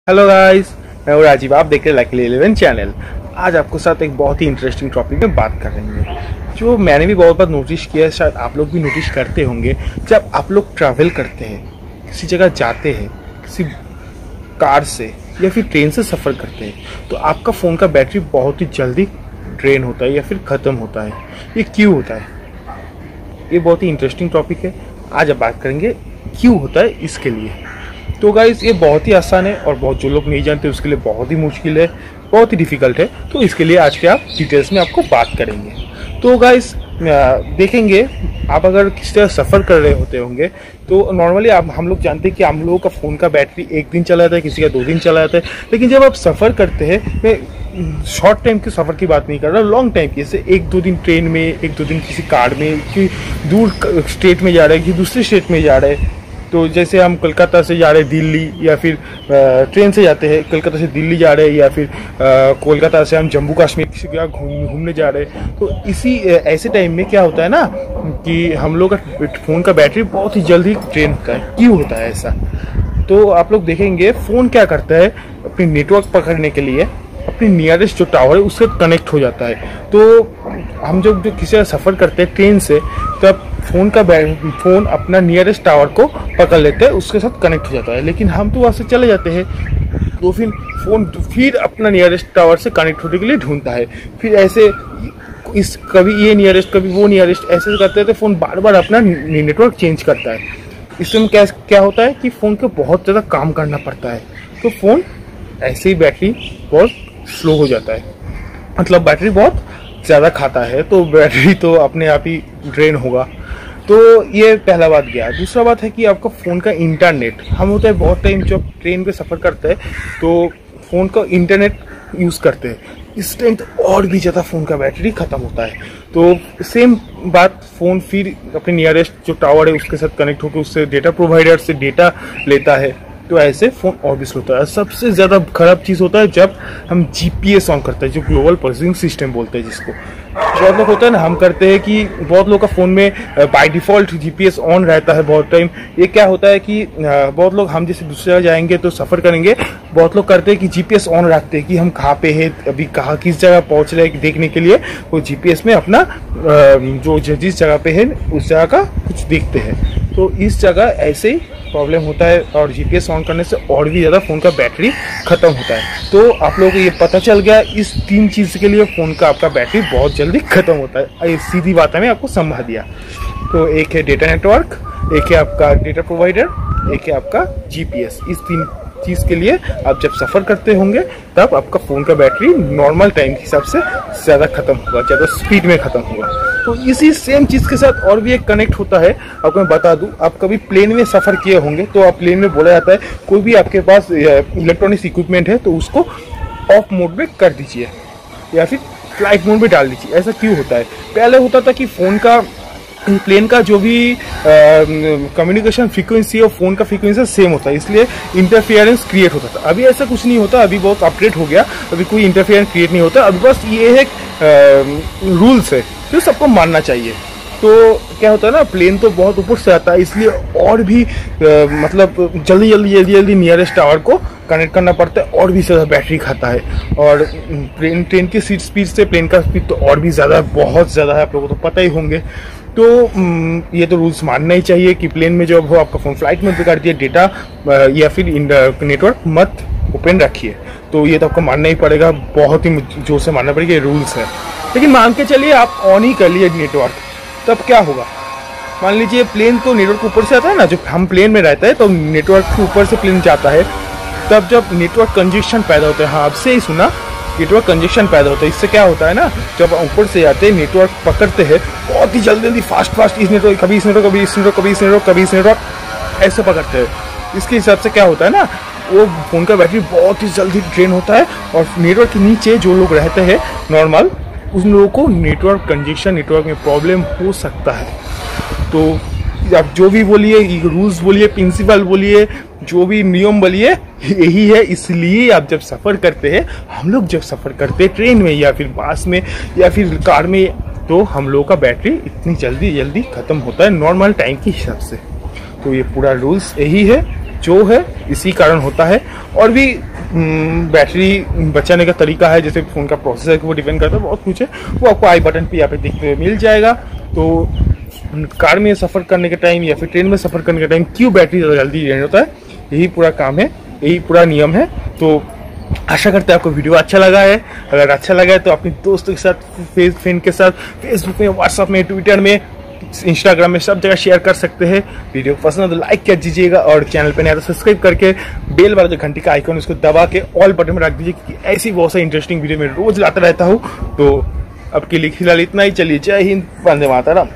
Hello guys, मैं हूँ राजीव। आप देख रहे हैं लकीली 11 चैनल। आज आपको साथ एक बहुत ही इंटरेस्टिंग टॉपिक में बात कर रहे हैं, जो मैंने भी बहुत बार नोटिस किया है, शायद आप लोग भी नोटिस करते होंगे। जब आप लोग ट्रैवल करते हैं, किसी जगह जाते हैं, किसी कार से या फिर ट्रेन से सफ़र करते हैं, तो आपका फ़ोन का बैटरी बहुत ही जल्दी ड्रेन होता है या फिर ख़त्म होता है। ये क्यों होता है? ये बहुत ही इंटरेस्टिंग टॉपिक है। आज आप बात करेंगे क्यों होता है इसके लिए। तो गाइस, ये बहुत ही आसान है और बहुत जो लोग नहीं जानते उसके लिए बहुत ही मुश्किल है, बहुत ही डिफ़िकल्ट है। तो इसके लिए आज के आप डिटेल्स में आपको बात करेंगे। तो गाइस, देखेंगे, आप अगर किसी तरह सफ़र कर रहे होते होंगे तो नॉर्मली हम लोग जानते हैं कि हम लोगों का फ़ोन का बैटरी एक दिन चला जाता है, किसी का 2 दिन चला जाता है। लेकिन जब आप सफ़र करते हैं, मैं शॉर्ट टाइम के सफ़र की बात नहीं कर रहा, लॉन्ग टाइम की, जैसे 1-2 दिन ट्रेन में, 1-2 दिन किसी कार में, कि दूर स्टेट में जा रहे हैं कि दूसरे स्टेट में जा रहे हैं। तो जैसे हम कोलकाता से जा रहे हैं दिल्ली, या फिर ट्रेन से जाते हैं कोलकाता से दिल्ली जा रहे हैं, या फिर कोलकाता से हम जम्मू कश्मीर किसी जगह घूमने जा रहे हैं। तो इसी ऐसे टाइम में क्या होता है ना कि हम लोग का फ़ोन का बैटरी बहुत ही जल्दी ड्रेन होता है। क्यों होता है ऐसा? तो आप लोग देखेंगे, फ़ोन क्या करता है, अपनी नेटवर्क पकड़ने के लिए अपनी नियरेस्ट जो टावर है उससे कनेक्ट हो जाता है। तो हम जब जो किसी का सफ़र करते हैं ट्रेन से, तब फ़ोन अपना नियरेस्ट टावर को पकड़ लेते हैं, उसके साथ कनेक्ट हो जाता है। लेकिन हम तो वहाँ से चले जाते हैं, तो फिर फ़ोन फिर अपना नियरेस्ट टावर से कनेक्ट होने के लिए ढूंढता है। फिर ऐसे कभी ये नियरेस्ट कभी वो नियरेस्ट, ऐसे करते हैं तो फ़ोन बार बार अपना नेटवर्क चेंज करता है। इसमें क्या होता है कि फ़ोन को बहुत ज़्यादा काम करना पड़ता है। तो फ़ोन ऐसे ही बैटरी बहुत स्लो हो जाता है, मतलब बैटरी बहुत ज़्यादा खाता है, तो बैटरी तो अपने आप ही ड्रेन होगा। तो ये पहला बात गया। दूसरा बात है कि आपका फ़ोन का इंटरनेट, हम होता है बहुत टाइम जब ट्रेन पे सफ़र करते हैं तो फ़ोन का इंटरनेट यूज़ करते हैं, इस टाइम तो और भी ज़्यादा फ़ोन का बैटरी ख़त्म होता है। तो सेम बात, फ़ोन फिर अपने नियरेस्ट जो टावर है उसके साथ कनेक्ट होकर उससे डेटा प्रोवाइडर से डेटा लेता है, तो ऐसे फ़ोन और भी स्लो होता है। सबसे ज़्यादा खराब चीज़ होता है जब हम जीपीएस ऑन करते हैं, जो ग्लोबल पोजीशनिंग सिस्टम बोलते हैं जिसको। बहुत लोग होता है ना, हम करते हैं कि बहुत लोग का फ़ोन में बाय डिफ़ॉल्ट जीपीएस ऑन रहता है बहुत टाइम। ये क्या होता है कि बहुत लोग, हम जैसे दूसरी जगह जाएंगे तो सफ़र करेंगे, बहुत लोग करते हैं कि जीपीएस ऑन रखते हैं कि हम कहाँ पे हैं, अभी कहाँ किस जगह पहुँच रहे हैं देखने के लिए। वो जीपीएस में अपना जो जिस जगह पे है उस जगह का कुछ देखते हैं। तो इस जगह ऐसे ही प्रॉब्लम होता है, और जीपीएस ऑन करने से और भी ज़्यादा फ़ोन का बैटरी ख़त्म होता है। तो आप लोगों को ये पता चल गया, इस 3 चीज़ के लिए फ़ोन का आपका बैटरी बहुत जल्दी ख़त्म होता है। ये सीधी बात है, मैं आपको समझा दिया। तो एक है डेटा नेटवर्क, एक है आपका डेटा प्रोवाइडर, एक है आपका जीपीएस। इस 3 चीज़ के लिए आप जब सफ़र करते होंगे तब आपका फ़ोन का बैटरी नॉर्मल टाइम के हिसाब से ज़्यादा ख़त्म होगा, ज़्यादा स्पीड में ख़त्म होगा। तो इसी सेम चीज़ के साथ और भी एक कनेक्ट होता है। आपको मैं बता दूं, आप कभी प्लेन में सफ़र किए होंगे तो आप प्लेन में बोला जाता है कोई भी आपके पास इलेक्ट्रॉनिक्स इक्विपमेंट है तो उसको ऑफ मोड में कर दीजिए या फिर फ्लाइट मोड में डाल दीजिए। ऐसा क्यों होता है? पहले होता था कि फ़ोन का, प्लेन का जो भी कम्युनिकेशन फ्रीक्वेंसी है फ़ोन का फ्रीक्वेंसी सेम होता है, इसलिए इंटरफेरेंस क्रिएट होता था। अभी ऐसा कुछ नहीं होता, अभी बहुत अपडेट हो गया, अभी कोई इंटरफेरेंस क्रिएट नहीं होता। अभी बस ये है रूल्स है जो सबको मानना चाहिए। तो क्या होता है ना, प्लेन तो बहुत ऊपर से आता है, इसलिए और भी मतलब जल्दी नियरेस्ट टावर को कनेक्ट करना पड़ता है, और भी ज़्यादा बैटरी खाता है। और ट्रेन की स्पीड से प्लेन का स्पीड तो और भी ज़्यादा, बहुत ज़्यादा है, आप लोगों को तो पता ही होंगे। तो ये तो रूल्स मानना ही चाहिए कि प्लेन में जब हो आपका फ़ोन फ्लाइट में कर दिया, डेटा या फिर नेटवर्क मत ओपन रखिए। तो ये तो आपको मानना ही पड़ेगा, बहुत ही जोर से मानना पड़ेगा, ये रूल्स है। लेकिन मान के चलिए आप ऑन ही कर लिए नेटवर्क, तब क्या होगा? मान लीजिए प्लेन तो नेटवर्क ऊपर से आता है ना, जब हम प्लेन में रहता है तो नेटवर्क के ऊपर से प्लेन जाता है, तब जब नेटवर्क कंजेशन पैदा होता है, हाँ आपसे ही सुना, नेटवर्क कंजेशन पैदा होता है। इससे क्या होता है ना, जब ऊपर से आते हैं नेटवर्क पकड़ते हैं बहुत ही जल्दी फास्ट, इस नेटवर्क कभी इस नेटवर्क, कभी इस नेटवर्क, कभी इस नेटवर्क, कभी इस नेटवर्क, ऐसे पकड़ते हैं। इसके हिसाब से क्या होता है ना, वो फ़ोन का बैटरी बहुत ही जल्दी ड्रेन होता है। और नेटवर्क के नीचे जो लोग रहते हैं नॉर्मल, उन लोगों को नेटवर्क कंजेशन, नेटवर्क में प्रॉब्लम हो सकता है। तो आप जो भी बोलिए, रूल्स बोलिए, प्रिंसिपल बोलिए, जो भी नियम बोलिए, यही है। इसलिए आप जब सफ़र करते हैं, हम लोग जब सफ़र करते हैं ट्रेन में या फिर बस में या फिर कार में, तो हम लोगों का बैटरी इतनी जल्दी ख़त्म होता है नॉर्मल टाइम के हिसाब से। तो ये पूरा रूल्स यही है जो है इसी कारण होता है। और भी बैटरी बचाने का तरीका है, जैसे फ़ोन का प्रोसेसर को वो डिपेंड करता है, बहुत कुछ है, वो आपको आई बटन पे यहाँ पे देखते हुए मिल जाएगा। तो कार में सफ़र करने के टाइम या फिर ट्रेन में सफ़र करने के टाइम क्यों बैटरी ज़्यादा जल्दी ड्रेन होता है, यही पूरा काम है, यही पूरा नियम है। तो आशा करते हैं आपको वीडियो अच्छा लगा है। अगर अच्छा लगा है तो अपने दोस्तों के साथ, फ्रेंड के साथ, फेसबुक में, व्हाट्सएप में, ट्विटर में, इंस्टाग्राम में, सब जगह शेयर कर सकते हैं। वीडियो पसंद है तो लाइक कर दीजिएगा और चैनल पे नया तो सब्सक्राइब करके बेल वाला जो घंटी का आइकन उसको दबा के ऑल बटन में रख दीजिए, क्योंकि ऐसी बहुत सारी इंटरेस्टिंग वीडियो मैं रोज लाता रहता हूँ। तो अब के लिए फिलहाल इतना ही, चलिए जय हिंद, वंदे मातरम।